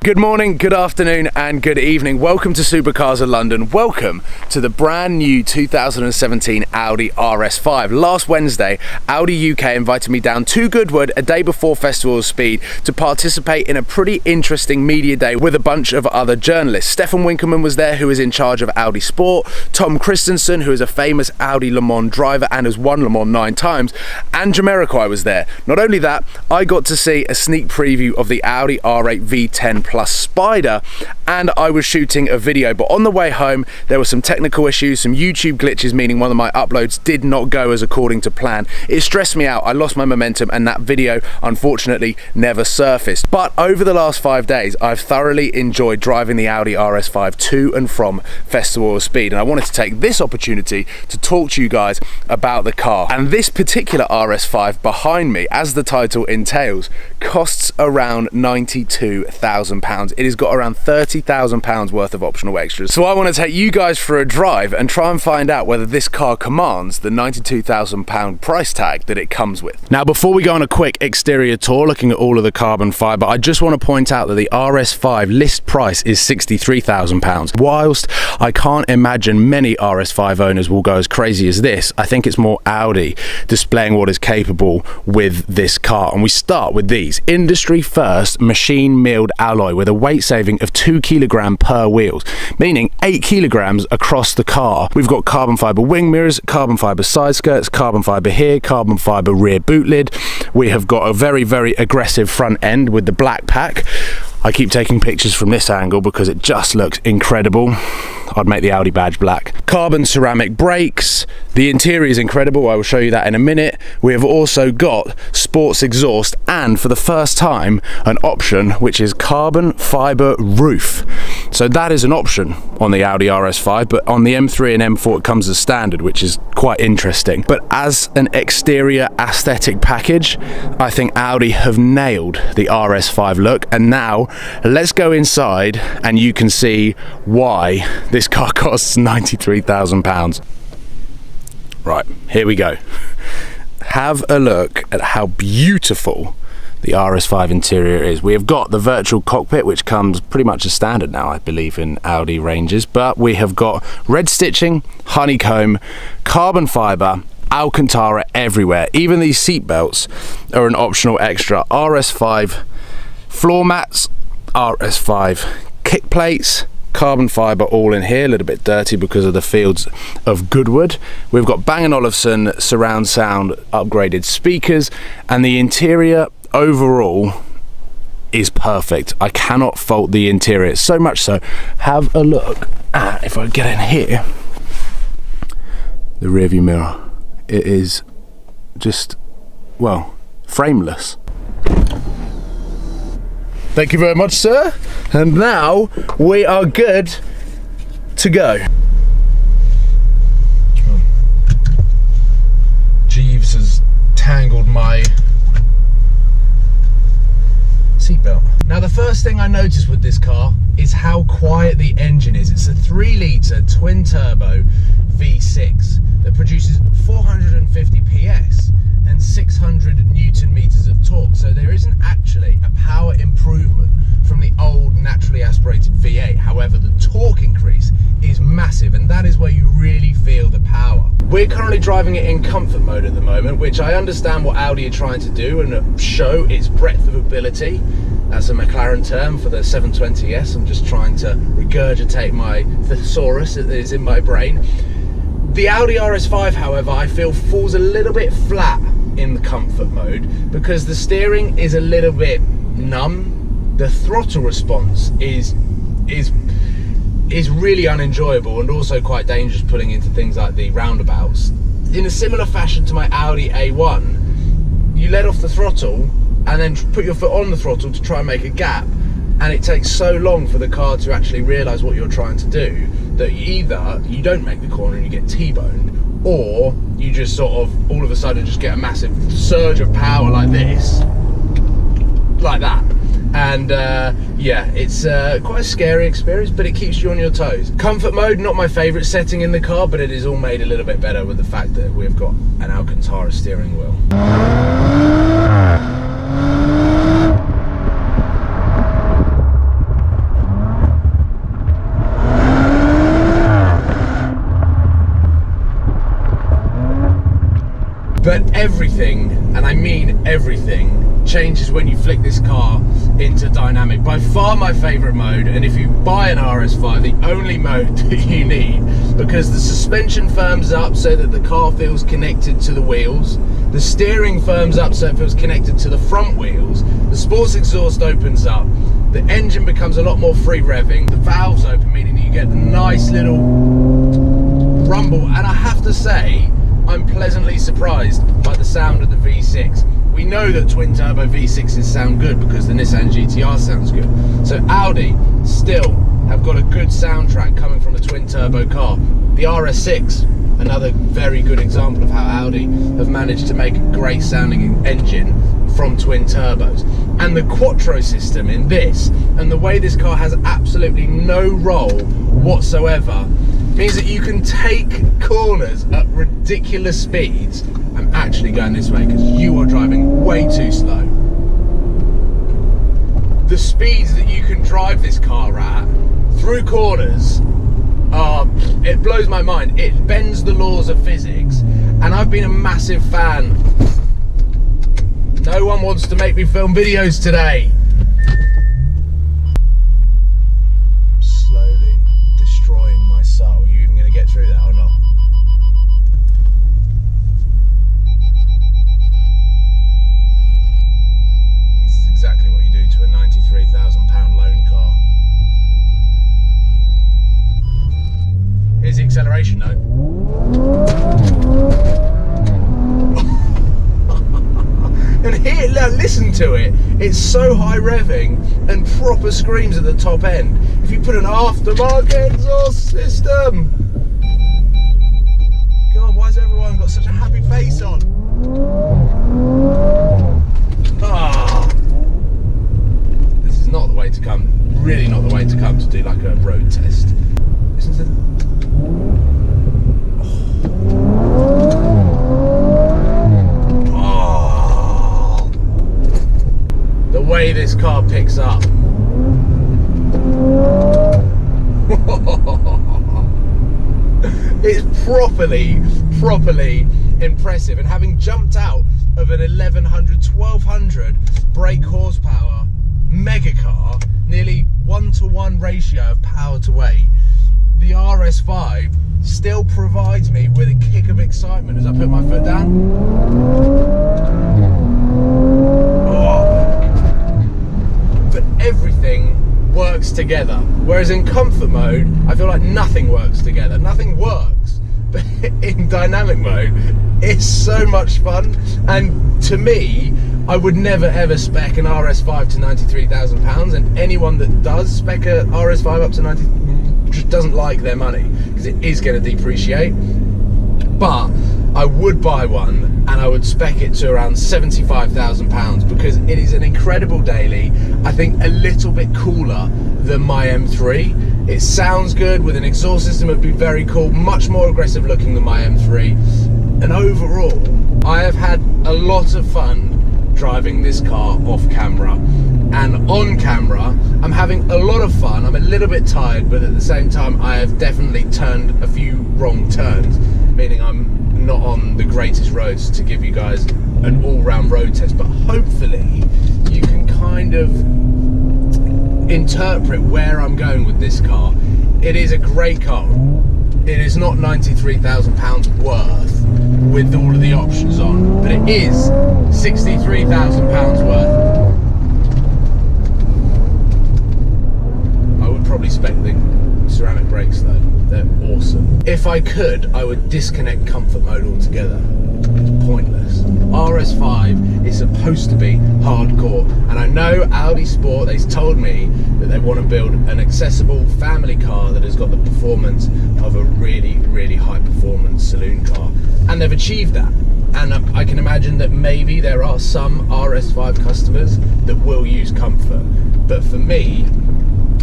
Good morning, good afternoon and good evening. Welcome to Supercars of London. Welcome to the brand new 2017 Audi RS5. Last Wednesday, Audi UK invited me down to Goodwood a day before Festival of Speed to participate in a pretty interesting media day with a bunch of other journalists. Stefan Winkelmann was there, who is in charge of Audi Sport, Tom Christensen, who is a famous Audi Le Mans driver and has won Le Mans 9 times, and Jamiroquai was there. Not only that, I got to see a sneak preview of the Audi R8 V10 Plus Spider, and I was shooting a video, but on the way home there were some technical issues, some YouTube glitches, meaning one of my uploads did not go as according to plan. It stressed me out, I lost my momentum, and that video unfortunately never surfaced. But over the last 5 days I've thoroughly enjoyed driving the Audi RS5 to and from Festival of Speed, and I wanted to take this opportunity to talk to you guys about the car. And this particular RS5 behind me, as the title entails, costs around £92,000. It has got around £30,000 worth of optional extras. So I want to take you guys for a drive and try and find out whether this car commands the £92,000 price tag that it comes with. Now, before we go on a quick exterior tour looking at all of the carbon fibre, I just want to point out that the RS5 list price is £63,000. Whilst I can't imagine many RS5 owners will go as crazy as this, I think it's more Audi displaying what is capable with this car. And we start with these industry first machine milled alloy with a weight saving of 2 kilograms per wheels, meaning 8 kilograms across the car. We've got carbon fibre wing mirrors, carbon fibre side skirts, carbon fibre here, carbon fibre rear boot lid. We have got a very, very aggressive front end with the black pack. I keep taking pictures from this angle because it just looks incredible. I'd make the Audi badge black. Carbon ceramic brakes. The interior is incredible. I will show you that in a minute. We have also got sports exhaust and, for the first time, an option which is carbon fibre roof. So that is an option on the Audi RS5, but on the M3 and M4 it comes as standard, which is quite interesting. But as an exterior aesthetic package, I think Audi have nailed the RS5 look. And now let's go inside and you can see why this car costs £93,000. Right, here we go. Have a look at how beautiful the RS5 interior is. We have got the virtual cockpit, which comes pretty much as standard now, I believe, in Audi ranges, but we have got red stitching, honeycomb, carbon fibre, Alcantara everywhere. Even these seat belts are an optional extra. RS5 floor mats, RS5 kick plates, carbon fibre all in here, a little bit dirty because of the fields of Goodwood. We've got Bang & Olufsen surround sound upgraded speakers, and the interior overall is perfect. I cannot fault the interior, so much so. Have a look at, if I get in here, the rear view mirror. It is just, well, frameless. Thank you very much, sir. And now we are good to go. Jeeves has tangled my seatbelt. Now, the first thing I noticed with this car is how quiet the engine is. It's a 3-litre twin-turbo V6 that produces 450 PS and 600 Newton meters of torque. So there isn't actually a power improvement from the old naturally aspirated V8. However, the torque increase is massive, and that is where you really feel the power. We're currently driving it in comfort mode at the moment, which I understand what Audi are trying to do and show its breadth of ability. That's a McLaren term for the 720S. I'm just trying to regurgitate my thesaurus that is in my brain. The Audi RS5, however, I feel falls a little bit flat in the comfort mode because the steering is a little bit numb. The throttle response is really unenjoyable and also quite dangerous pulling into things like the roundabouts. In a similar fashion to my Audi A1, you let off the throttle and then put your foot on the throttle to try and make a gap, and it takes so long for the car to actually realise what you're trying to do that either you don't make the corner and you get T-boned, or you just sort of all of a sudden just get a massive surge of power like this, like that. And yeah, it's quite a scary experience, but it keeps you on your toes. Comfort mode, not my favourite setting in the car, but it is all made a little bit better with the fact that we've got an Alcantara steering wheel. everything, and I mean everything, changes when you flick this car into dynamic. By far my favourite mode, and if you buy an RS5, the only mode that you need, because the suspension firms up so that the car feels connected to the wheels, the steering firms up so it feels connected to the front wheels, the sports exhaust opens up, the engine becomes a lot more free revving, the valves open, meaning that you get a nice little rumble, and I have to say, I'm pleasantly surprised by the sound of the V6. We know that twin turbo V6s sound good because the Nissan GT-R sounds good. So Audi still have got a good soundtrack coming from a twin turbo car. The RS6, another very good example of how Audi have managed to make a great sounding engine from twin turbos. And the Quattro system in this, and the way this car has absolutely no roll whatsoever, means that you can take corners at ridiculous speeds. I'm actually going this way because you are driving way too slow. The speeds that you can drive this car at through corners, it blows my mind. It bends the laws of physics, and I've been a massive fan. No one wants to make me film videos today. Slowly destroying my soul. Are you even going to get through that or not? This is exactly what you do to a £93,000 loan car. Here's the acceleration note. And here, listen to it. It's so high revving and proper screams at the top end. If you put an aftermarket exhaust system. God, why has everyone got such a happy face on? Ah, this is not the way to come. Really not the way to come to do like a road test. Listen to the... The way this car picks up. It's properly impressive, and having jumped out of an 1200 brake horsepower mega car, nearly 1-to-1 ratio of power to weight, the RS5 still provides me with a kick of excitement as I put my foot down. But everything works together, whereas in comfort mode I feel like nothing works together. Nothing works, but in dynamic mode it's so much fun. And to me, I would never ever spec an RS5 to £93,000, and anyone that does spec a RS5 up to 90 just doesn't like their money, because it is going to depreciate. But I would buy one, and I would spec it to around £75,000 because it is an incredible daily. I think a little bit cooler than my M3. It sounds good with an exhaust system. It'd be very cool, much more aggressive looking than my M3. And overall, I have had a lot of fun driving this car off camera, and on camera I'm having a lot of fun. I'm a little bit tired, but at the same time I have definitely turned a few wrong turns, meaning I'm not on the greatest roads to give you guys an all-round road test, but hopefully you can kind of interpret where I'm going with this car. It is a great car. It is not £93,000 worth with all of the options on, but it is £63,000 worth. I would probably spec the ceramic brakes though, they're awesome. If I could, I would disconnect comfort mode altogether. It's pointless. RS5 is supposed to be hardcore, and I know Audi Sport, they told me that they want to build an accessible family car that has got the performance of a really high performance saloon car, and they've achieved that. And I can imagine that maybe there are some RS5 customers that will use comfort, but for me,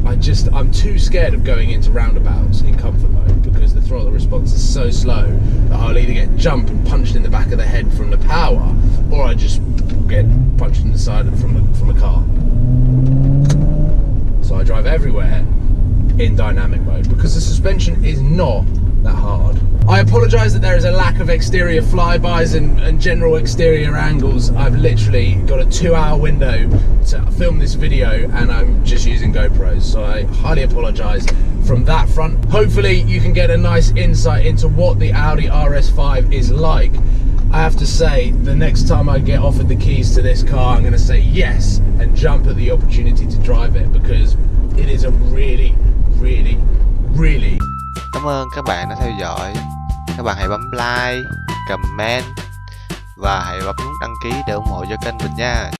I'm too scared of going into roundabouts in comfort mode because the throttle response is so slow that I'll either get jumped and punched in the back of the head from the power, or I just get punched in the side from a car. So I drive everywhere in dynamic mode because the suspension is not that hard. I apologise that there is a lack of exterior flybys and general exterior angles. I've literally got a 2-hour window to film this video and I'm just using GoPros, so I highly apologise from that front. Hopefully you can get a nice insight into what the Audi RS5 is like. I have to say, the next time I get offered the keys to this car, I'm going to say yes and jump at the opportunity to drive it, because it is a really Cảm ơn các bạn đã theo dõi. Các bạn hãy bấm like, comment và hãy bấm nút đăng ký để ủng hộ cho kênh mình nha.